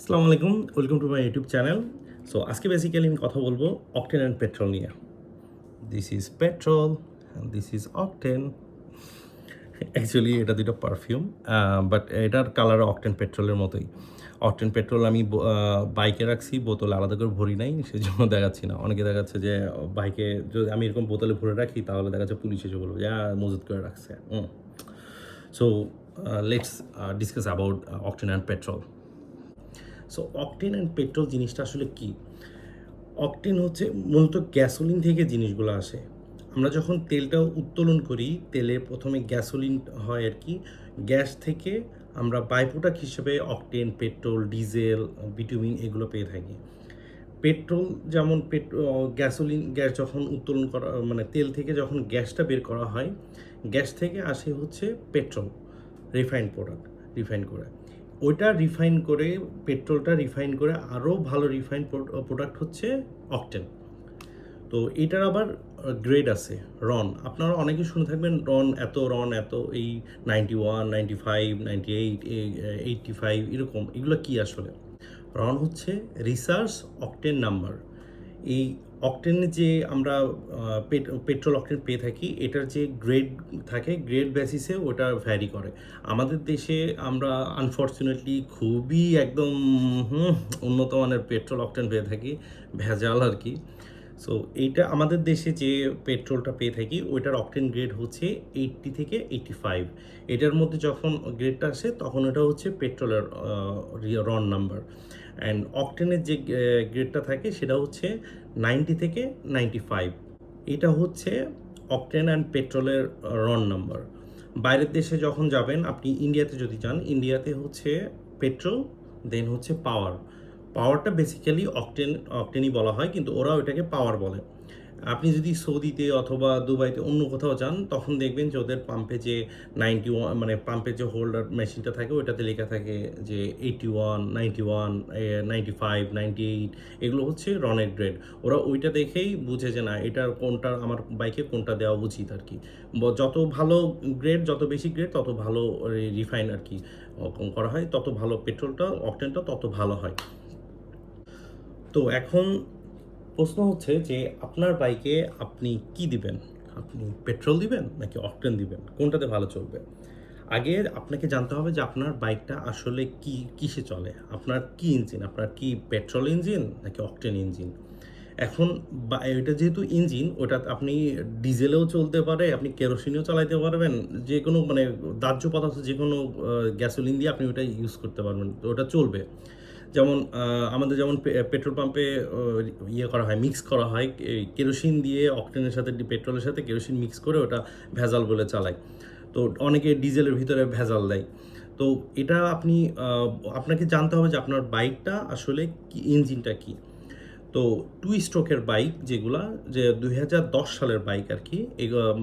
আসসালামু আলাইকুম, welcome to my YouTube channel. So আজকে বেসিক্যালি আমি কথা বলবো অকটেন অ্যান্ড পেট্রোল নিয়ে। This is petrol and this is octane. Actually এটা দুটো পারফিউম, বাট এটার কালার অকটেন পেট্রোলের মতোই। অকটেন পেট্রোল আমি বাইকে রাখছি, বোতলে আলাদা করে ভরি নাই, সেজন্য দেখাচ্ছি না। অনেকে দেখাচ্ছে যে বাইকে যদি আমি এরকম বোতলে ভরে রাখি তাহলে দেখা যাচ্ছে পুলিশ এসে বলবে যে মজুত করে রাখছে। So let's discuss about octane and petrol. So octane and petrol জিনিসটা আসলে কী? অকটেন হচ্ছে মূলত গ্যাসোলিন থেকে জিনিসগুলো আসে। আমরা যখন তেলটা উত্তোলন করি, তেলে প্রথমে গ্যাসোলিন হয় আর কি। গ্যাস থেকে আমরা বাই প্রোডাক্ট হিসেবে অকটেন, পেট্রোল, ডিজেল, বিটুমিন এগুলো পেয়ে থাকি। পেট্রোল যেমন গ্যাসোলিন গ্যাস যখন উত্তোলন করা মানে তেল থেকে যখন গ্যাসটা বের করা হয়, গ্যাস থেকে আসে হচ্ছে পেট্রোল, রিফাইন্ড প্রোডাক্ট, রিফাইন করে। ওইটা রিফাইন করে, পেট্রোলটা রিফাইন করে আরও ভালো রিফাইন প্রোডাক্ট হচ্ছে অকটেন। তো এটার আবার গ্রেড আছে, রন। আপনারা অনেকে শুনে থাকবেন রন এত, রন এত, এই 91, 95, 98, 85 এরকম। এগুলো কি আসলে? রন হচ্ছে রিসার্চ অকটেন নাম্বার। এই অকটেনে যে আমরা পেট্রোল অকটেন পেয়ে থাকি, এটার যে গ্রেড থাকে, গ্রেড বেসিসে ওটা ভ্যারি করে। আমাদের দেশে আমরা আনফর্চুনেটলি খুবই একদম উন্নত মানের পেট্রোল অকটেন পেয়ে থাকি, ভেজাল আর কি। সো এইটা আমাদের দেশে যে পেট্রোলটা পেয়ে থাকি ওইটার অকটেন গ্রেড হচ্ছে 80 থেকে 85। এটার মধ্যে যখন গ্রেডটা আসে তখন এটা হচ্ছে পেট্রোলের রন নাম্বার। অ্যান্ড অকটেনের যে গ্রেডটা থাকে সেটা হচ্ছে 90 থেকে 95। এটা হচ্ছে অকটেন অ্যান্ড পেট্রোলের রন নাম্বার। বাইরের দেশে যখন যাবেন, আপনি ইন্ডিয়াতে যদি যান, ইন্ডিয়াতে হচ্ছে পেট্রোল, দেন হচ্ছে পাওয়ার। পাওয়ারটা বেসিক্যালি অকটেনই বলা হয়, কিন্তু ওরা ওইটাকে পাওয়ার বলে। আপনি যদি সৌদিতে অথবা দুবাইতে অন্য কোথাও যান, তখন দেখবেন যে ওদের পাম্পে যে 91 মানে পাম্পের যে হোল্ডার মেশিনটা থাকে ওইটাতে লেখা থাকে যে 81, 91, 95, 98। এগুলো হচ্ছে রনের গ্রেড। ওরা ওইটা দেখেই বুঝে যে না, এটার কোনটা আমার বাইকে কোনটা দেওয়া উচিত আর কি। যত ভালো গ্রেড, যত বেশি গ্রেড তত ভালো রিফাইন আর কি করা হয়, তত ভালো পেট্রোলটা, অকটেনটা তত ভালো হয়। তো এখন প্রশ্ন হচ্ছে যে আপনার বাইকে আপনি কি দিবেন? আপনি পেট্রোল দিবেন নাকি অকটেন দিবেন? কোনটাতে ভালো চলবে? আগে আপনাকে জানতে হবে যে আপনার বাইকটা আসলে কিসে চলে? আপনার কি ইঞ্জিন? আপনার কি পেট্রোল ইঞ্জিন নাকি অকটেন ইঞ্জিন? এখন এটা যেহেতু ইঞ্জিন, ওটা আপনি ডিজেলেও চলতে পারে, আপনি কেরোসিনেও চালাইতে পারবেন। যেকোনো মানে দাহ্য পদার্থ যেকোনো গ্যাসোলিন দিয়ে আপনি ওটা ইউজ করতে পারবেন। তো ওটা চলবে। যেমন আমাদের যেমন পেট্রোল পাম্পে ইয়ে করা হয়, মিক্স করা হয় এই কেরোসিন দিয়ে অকটেনের সাথে, পেট্রোলের সাথে কেরোসিন মিক্স করে ওটা ভেজাল বলে চালায়। তো অনেকে ডিজেলের ভিতরে ভেজাল দেয়। তো এটা আপনি আপনাকে জানতে হবে যে আপনার বাইকটা আসলে কি, ইঞ্জিনটা কী। তো 2 স্ট্রোকের বাইক যেগুলা, যে 2010 সালের বাইক আর কি,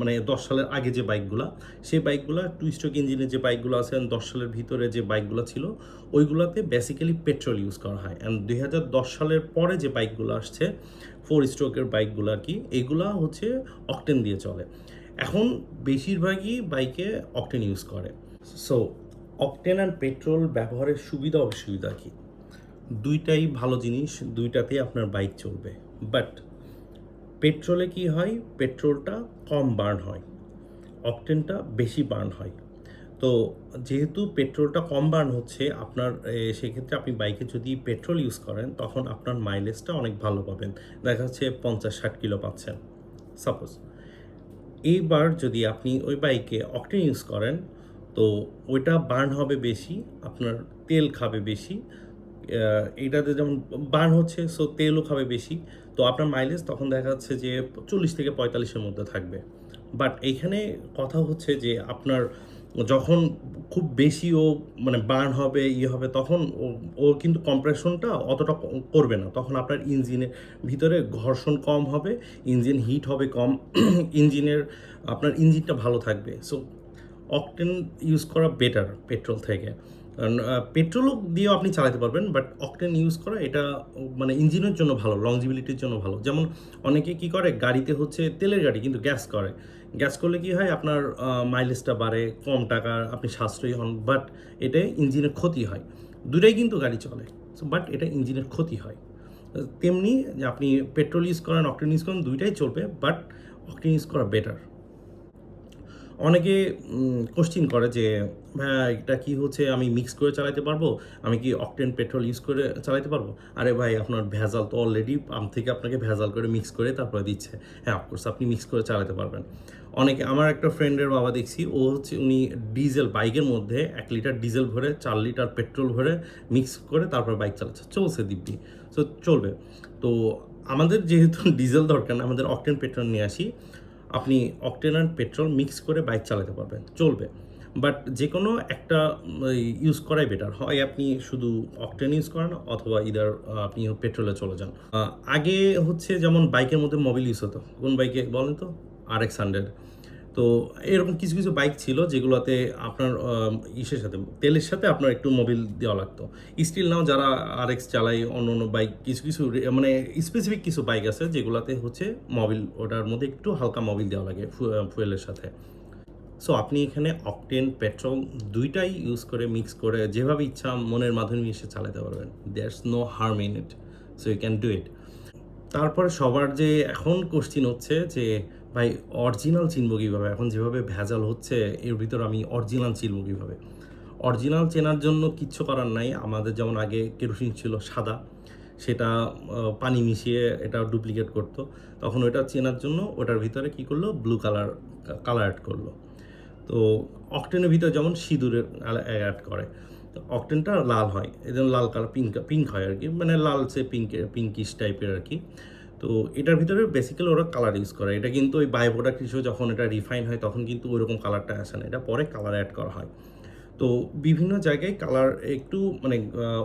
মানে 10 সালের আগে যে বাইকগুলা, সেই বাইকগুলা 2 স্ট্রোক ইঞ্জিনের যে বাইকগুলো আছে, 10 সালের ভিতরে যে বাইকগুলো ছিল ওইগুলাতে বেসিক্যালি পেট্রোল ইউজ করা হয়। অ্যান্ড 2010 সালের পরে যে বাইকগুলো আসছে, 4 স্ট্রোকের বাইকগুলো আর কি, এগুলা হচ্ছে অকটেন দিয়ে চলে। এখন বেশিরভাগই বাইকে অকটেন ইউজ করে। সো অকটেন অ্যান্ড পেট্রোল ব্যবহারের সুবিধা অসুবিধা কী? দুইটাই ভালো জিনিস, দুইটাতেই আপনার বাইক চলবে। বাট পেট্রোলে কি হয়, পেট্রোলটা কম বার্ন হয়, অকটেনটা বেশি বার্ন হয়। তো যেহেতু পেট্রোলটা কম বার্ন হচ্ছে আপনার, সেক্ষেত্রে আপনি বাইকে যদি পেট্রোল ইউজ করেন তখন আপনার মাইলেজটা অনেক ভালো পাবেন। দেখা যাচ্ছে 50-60 কিলো পাচ্ছেন সাপোজ। এইবার যদি আপনি ওই বাইকে অকটেন ইউজ করেন, তো ওইটা বার্ন হবে বেশি, আপনার তেল খাবে বেশি। এটাতে যেমন বার্ন হচ্ছে, সো তেলও খাবে বেশি। তো আপনার মাইলেজ তখন দেখা যাচ্ছে যে 40 থেকে 45 এর মধ্যে থাকবে। বাট এইখানে কথা হচ্ছে যে আপনার যখন খুব বেশি মানে বার্ন হবে, হবে, তখন ও কিন্তু কম্প্রেশনটা অতটা করবে না। তখন আপনার ইঞ্জিনের ভিতরে ঘর্ষণ কম হবে, ইঞ্জিন হিট হবে কম, আপনার ইঞ্জিনটা ভালো থাকবে। সো অকটেন ইউজ করা বেটার পেট্রোল থেকে। কারণ পেট্রোলও দিয়েও আপনি চালাতে পারবেন, বাট অকটেন ইউজ করা এটা মানে ইঞ্জিনের জন্য ভালো, লংজিবিলিটির জন্য ভালো। যেমন অনেকে কি করে, গাড়িতে হচ্ছে তেলের গাড়ি কিন্তু গ্যাস করে। গ্যাস করলে কি হয়, আপনার মাইলেজটা বাড়ে, কম টাকা আপনি সাশ্রয়ী হন, বাট এতে ইঞ্জিনের ক্ষতি হয়। দুটাই কিন্তু গাড়ি চলে। বাট এটা ইঞ্জিনের ক্ষতি হয়। তেমনি যে আপনি পেট্রোল ইউজ করেন, অকটেন ইউজ করেন, দুইটাই চলবে, বাট অকটেন ইউজ করা বেটার। অনেকে কোশ্চিন করে যে ভাইয়া এটা কি হচ্ছে, আমি মিক্স করে চালাতে পারবো, আমি কি অকটেন পেট্রোল ইউজ করে চালাতে পারবো? আরে ভাই, আপনার ভেজাল তো অলরেডি পাম্প থেকে আপনাকে ভেজাল করে মিক্স করে তারপরে দিচ্ছে। হ্যাঁ, অফকোর্স আপনি মিক্স করে চালাতে পারবেন। অনেকে, আমার একটা ফ্রেন্ডের বাবা দেখছি, ও হচ্ছে উনি ডিজেল বাইকের মধ্যে 1 লিটার ডিজেল ভরে 4 লিটার পেট্রোল ভরে মিক্স করে তারপর বাইক চালাচ্ছে, চলছে দিব্যি। সো চলবে। তো আমাদের যেহেতু ডিজেল দরকার না, আমাদের অকটেন পেট্রোল নিয়ে আসি। আপনি অকটেন আর পেট্রোল মিক্স করে বাইক চালাতে পারবেন, চলবে। বাট যে কোনো একটা ইউজ করাই বেটার হয়। আপনি শুধু অকটেন ইউজ করেন অথবা ইদার আপনি পেট্রোলে চলে যান। আগে হচ্ছে যেমন বাইকের মধ্যে মোবিল ইউজ হতো, কোন বাইকে বলেন তো? RX 100। তো এরকম কিছু কিছু বাইক ছিল যেগুলোতে আপনার ইসের সাথে, তেলের সাথে আপনার একটু মোবিল দেওয়া লাগতো। স্টিল নাও যারা RX চালায়, অন্য অন্য বাইক কিছু কিছু মানে স্পেসিফিক কিছু বাইক আছে যেগুলোতে হচ্ছে মোবিল, ওটার মধ্যে একটু হালকা মোবিল দেওয়া লাগে ফুয়েলের সাথে। সো আপনি এখানে অকটেন পেট্রোল দুইটাই ইউজ করে মিক্স করে যেভাবে ইচ্ছা মনের মাধ্যমে এসে চালাতে পারবেন। There's no harm in it, so you can do it. তারপরে সবার যে এখন কোশ্চিন হচ্ছে যে ভাই অরিজিনাল চিনব কীভাবে? এখন যেভাবে ভেজাল হচ্ছে এর ভিতর আমি অরিজিনাল চিনব কীভাবে? অরিজিনাল চেনার জন্য কিচ্ছু করার নাই। আমাদের যেমন আগে কেরোসিন ছিল সাদা, সেটা পানি মিশিয়ে এটা ডুপ্লিকেট করতো। তখন ওটা চেনার জন্য ওটার ভিতরে কী করলো, ব্লু কালার অ্যাড করলো। তো অকটেনের ভিতরে যেমন সিঁদুরের অ্যাড করে, তো অকটেনটা লাল হয়, এই জন্য লাল কালার পিঙ্ক হয় আর কি, মানে লালচে পিঙ্কিশ টাইপের আর কি। তো এটার ভিতরে বেসিক্যালি ওরা কালার ইউজ করে। এটা কিন্তু ওই বাই প্রোডাক্ট হিসেবে যখন এটা রিফাইন হয় তখন কিন্তু ওইরকম কালারটা আসে না, এটা পরে কালার অ্যাড করা হয়। তো বিভিন্ন জায়গায় কালার একটু মানে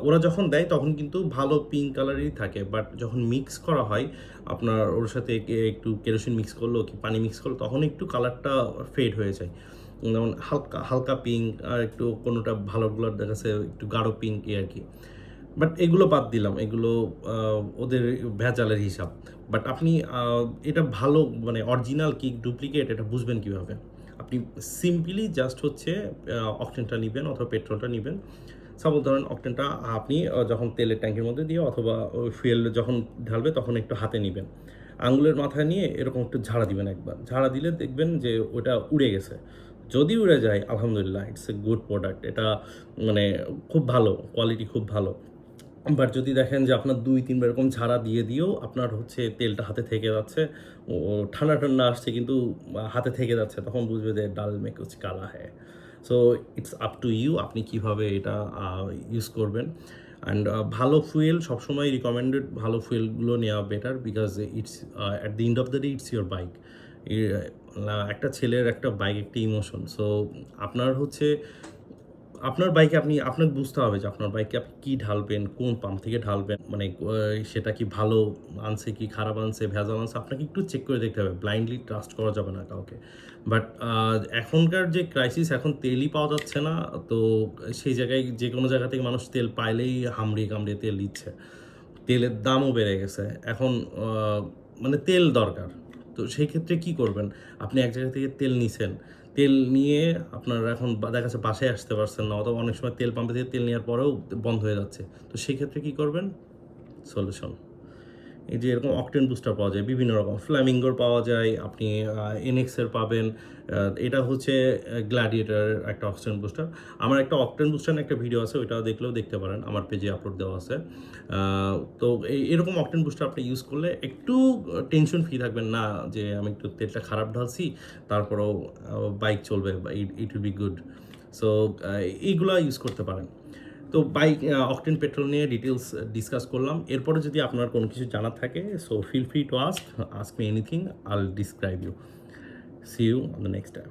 ওরা যখন দেয় তখন কিন্তু ভালো পিঙ্ক কালারই থাকে, বাট যখন মিক্স করা হয় আপনার ওর সাথে একটু কেরোসিন মিক্স করলো কি পানি মিক্স করলো, তখন একটু কালারটা ফেড হয়ে যায়। যেমন হালকা হালকা পিঙ্ক, আর একটু কোনোটা ভালোগুলোর দেখা যাচ্ছে একটু গাঢ় পিঙ্ক আর কি। বাট এগুলো বাদ দিলাম, এগুলো ওদের ভেজালের হিসাব। বাট আপনি এটা ভালো মানে অরিজিনাল কি ডুপ্লিকেট এটা বুঝবেন কীভাবে? আপনি সিম্পলি জাস্ট হচ্ছে অকটেনটা নিবেন অথবা পেট্রোলটা নিবেন। সাপোজ ধরেন অকটেনটা আপনি যখন তেলের ট্যাঙ্কের মধ্যে দিয়ে অথবা ওই ফুয়েল যখন ঢালবে তখন একটু হাতে নিবেন, আঙুলের মাথায় নিয়ে এরকম একটু ঝাড়া দিবেন একবার। ঝাড়া দিলে দেখবেন যে ওটা উড়ে গেছে। যদি উড়ে যায় আলহামদুলিল্লাহ, ইটস এ গুড প্রোডাক্ট। এটা মানে খুব ভালো, কোয়ালিটি খুব ভালো। বাট যদি দেখেন যে আপনার ২-৩ বার এরকম ঝাড়া দিয়ে দিয়েও আপনার হচ্ছে তেলটা হাতে থেকে যাচ্ছে, ও ঠান্ডা ঠান্ডা আসছে কিন্তু হাতে থেকে যাচ্ছে, তখন বুঝবে যে ডাল মে কুছ কালা হ্যায়। So it's up to you, আপনি কীভাবে এটা ইউজ করবেন। অ্যান্ড ভালো ফুয়েল সবসময় রিকমেন্ডেড, ভালো ফুয়েলগুলো নেওয়া better, because it's at the end of the day it's your bike. একটা ছেলের একটা বাইক একটা ইমোশন। সো আপনার হচ্ছে আপনার বাইকে আপনাকে বুঝতে হবে যে আপনার বাইকে আপনি কী ঢালবেন, কোন পাম্প থেকে ঢালবেন, মানে সেটা কি ভালো আনছে কি খারাপ আনছে, ভেজাল আনছে, আপনাকে একটু চেক করে দেখতে হবে। ব্লাইন্ডলি ট্রাস্ট করা যাবে না কাউকে। বাট এখনকার যে ক্রাইসিস, এখন তেলই পাওয়া যাচ্ছে না, তো সেই জায়গায় যে কোনো জায়গা থেকে মানুষ তেল পাইলেই হামড়িয়ে কামড়িয়ে তেল দিচ্ছে। তেলের দামও বেড়ে গেছে এখন, মানে তেল দরকার। তো সেই ক্ষেত্রে কী করবেন? আপনি এক জায়গা থেকে তেল নিছেন, তেল নিয়ে আপনার এখন দেখা যাচ্ছে বাসায় আসতে পারছেন না, অথবা অনেক সময় তেল পাম্পে থেকে তেল নেওয়ার পরেও বন্ধ হয়ে যাচ্ছে। তো সেই ক্ষেত্রে কী করবেন? সলিউশন, এই যে এরকম অকটেন বুস্টার পাওয়া যায় বিভিন্ন রকম, ফ্ল্যামিঙ্গোর পাওয়া যায়, আপনি এনএক্সের পাবেন। এটা হচ্ছে গ্ল্যাডিয়েটরের একটা অকটেন বুস্টার। আমার একটা অকটেন বুস্টার একটা ভিডিও আছে, ওইটাও দেখলেও দেখতে পারেন, আমার পেজে আপলোড দেওয়া আছে। তো এরকম অকটেন বুস্টার আপনি ইউজ করলে একটু টেনশন ফ্রি থাকবেন না যে আমি একটু তেলটা খারাপ ঢালছি, তারপরেও বাইক চলবে, বা it will be good. So এইগুলা ইউজ করতে পারেন। তো বাইক অকটেন পেট্রোল নিয়ে ডিটেলস ডিসকাস করলাম। এরপরে যদি আপনার কোনো কিছু জানার থাকে, so feel free to ask me anything, I will describe you. See you on the next time.